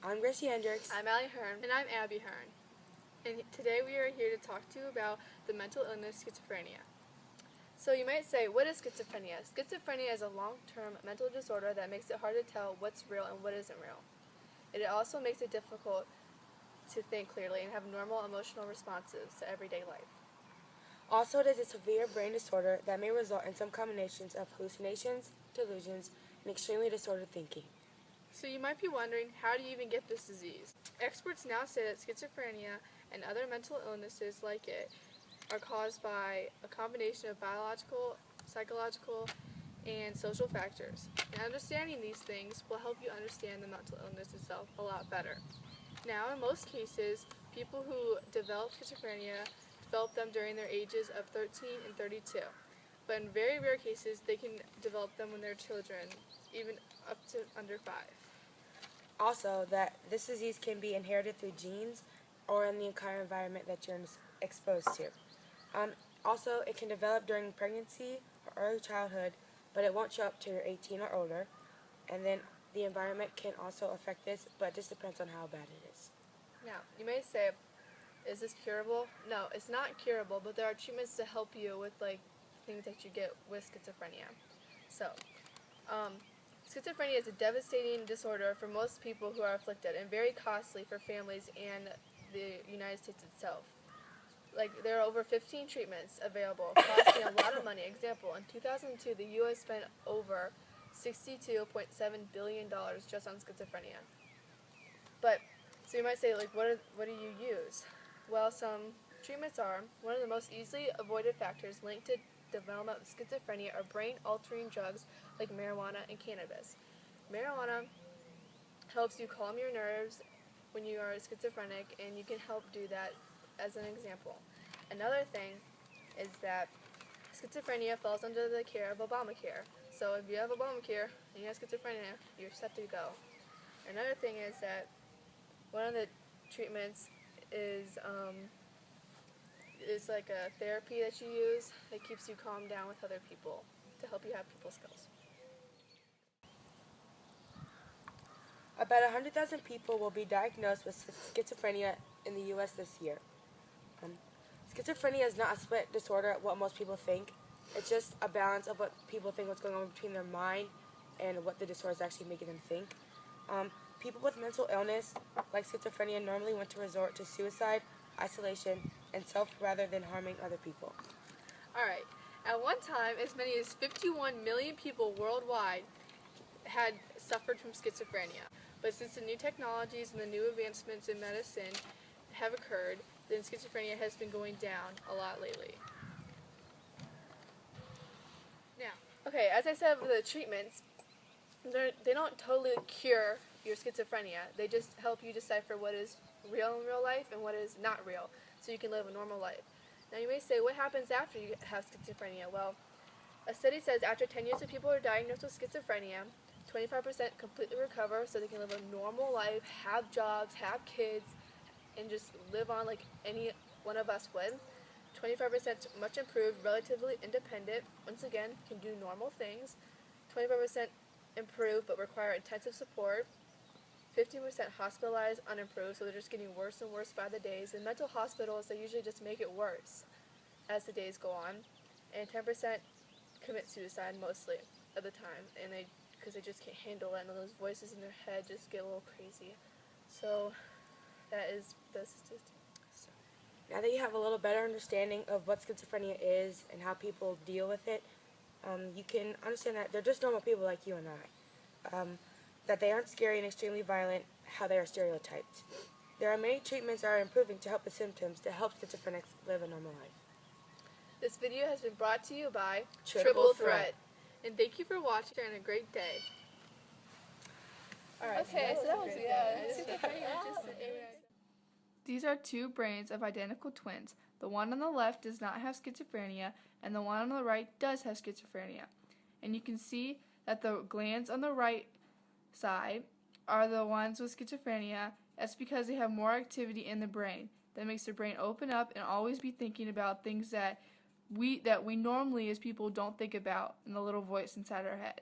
I'm Gracie Hendricks. I'm Allie Hearn. And I'm Abby Hearn. And today we are here to talk to you about the mental illness schizophrenia. So you might say, what is schizophrenia? Schizophrenia is a long-term mental disorder that makes it hard to tell what's real and what isn't real. It also makes it difficult to think clearly and have normal emotional responses to everyday life. Also, it is a severe brain disorder that may result in some combinations of hallucinations, delusions, and extremely disordered thinking. So you might be wondering, how do you even get this disease? Experts now say that schizophrenia and other mental illnesses like it are caused by a combination of biological, psychological, and social factors. And understanding these things will help you understand the mental illness itself a lot better. Now, in most cases, people who develop schizophrenia develop them during their ages of 13 and 32. But in very rare cases, they can develop them when they're children, even up to under 5. Also, that this disease can be inherited through genes or in the entire environment that you're exposed to. Also, it can develop during pregnancy or early childhood, but it won't show up till you're 18 or older. And then the environment can also affect this, but this depends on how bad it is. Now, you may say, is this curable? No, it's not curable, but there are treatments to help you with things that you get with schizophrenia. So, schizophrenia is a devastating disorder for most people who are afflicted and very costly for families and the United States itself. There are over 15 treatments available, costing a lot of money. Example, in 2002, the U.S. spent over $62.7 billion just on schizophrenia. So you might say, what do you use? Well, some treatments are, one of the most easily avoided factors linked to development of schizophrenia are brain-altering drugs like marijuana and cannabis. Marijuana helps you calm your nerves when you are schizophrenic, and you can help do that as an example. Another thing is that schizophrenia falls under the care of Obamacare. So if you have Obamacare and you have schizophrenia, you're set to go. Another thing is that one of the treatments is like a therapy that you use that keeps you calm down with other people to help you have people skills. About 100,000 people will be diagnosed with schizophrenia in the U.S. this year. Schizophrenia is not a split disorder, what most people think. It's just a balance of what people think what's going on between their mind and what the disorder is actually making them think. People with mental illness, like schizophrenia, normally want to resort to suicide, isolation, and self rather than harming other people. Alright, at one time, as many as 51 million people worldwide had suffered from schizophrenia. But since the new technologies and the new advancements in medicine have occurred, then schizophrenia has been going down a lot lately. Now, okay, as I said with the treatments, they don't totally cure your schizophrenia. They just help you decipher what is real in real life and what is not real, so you can live a normal life. Now you may say, what happens after you have schizophrenia? Well, a study says after 10 years of people are diagnosed with schizophrenia, 25% completely recover so they can live a normal life, have jobs, have kids, and just live on like any one of us would. 25% much improved, relatively independent, once again, can do normal things. 25% improved but require intensive support. 15% hospitalized, unimproved, so they're just getting worse and worse by the days. In mental hospitals, they usually just make it worse as the days go on. And 10% commit suicide mostly of the time, and because they just can't handle it, and those voices in their head just get a little crazy. So that is the statistic. Now that you have a little better understanding of what schizophrenia is and how people deal with it, you can understand that they're just normal people like you and I. That they aren't scary and extremely violent, how they are stereotyped. There are many treatments that are improving to help with symptoms to help schizophrenics live a normal life. This video has been brought to you by Triple Threat. And thank you for watching and a great day. Alright, Okay, so that was These are two brains of identical twins. The one on the left does not have schizophrenia, and the one on the right does have schizophrenia. And you can see that the glands on the right side are the ones with schizophrenia. That's because they have more activity in the brain. That makes their brain open up and always be thinking about things that we normally as people don't think about in the little voice inside our head.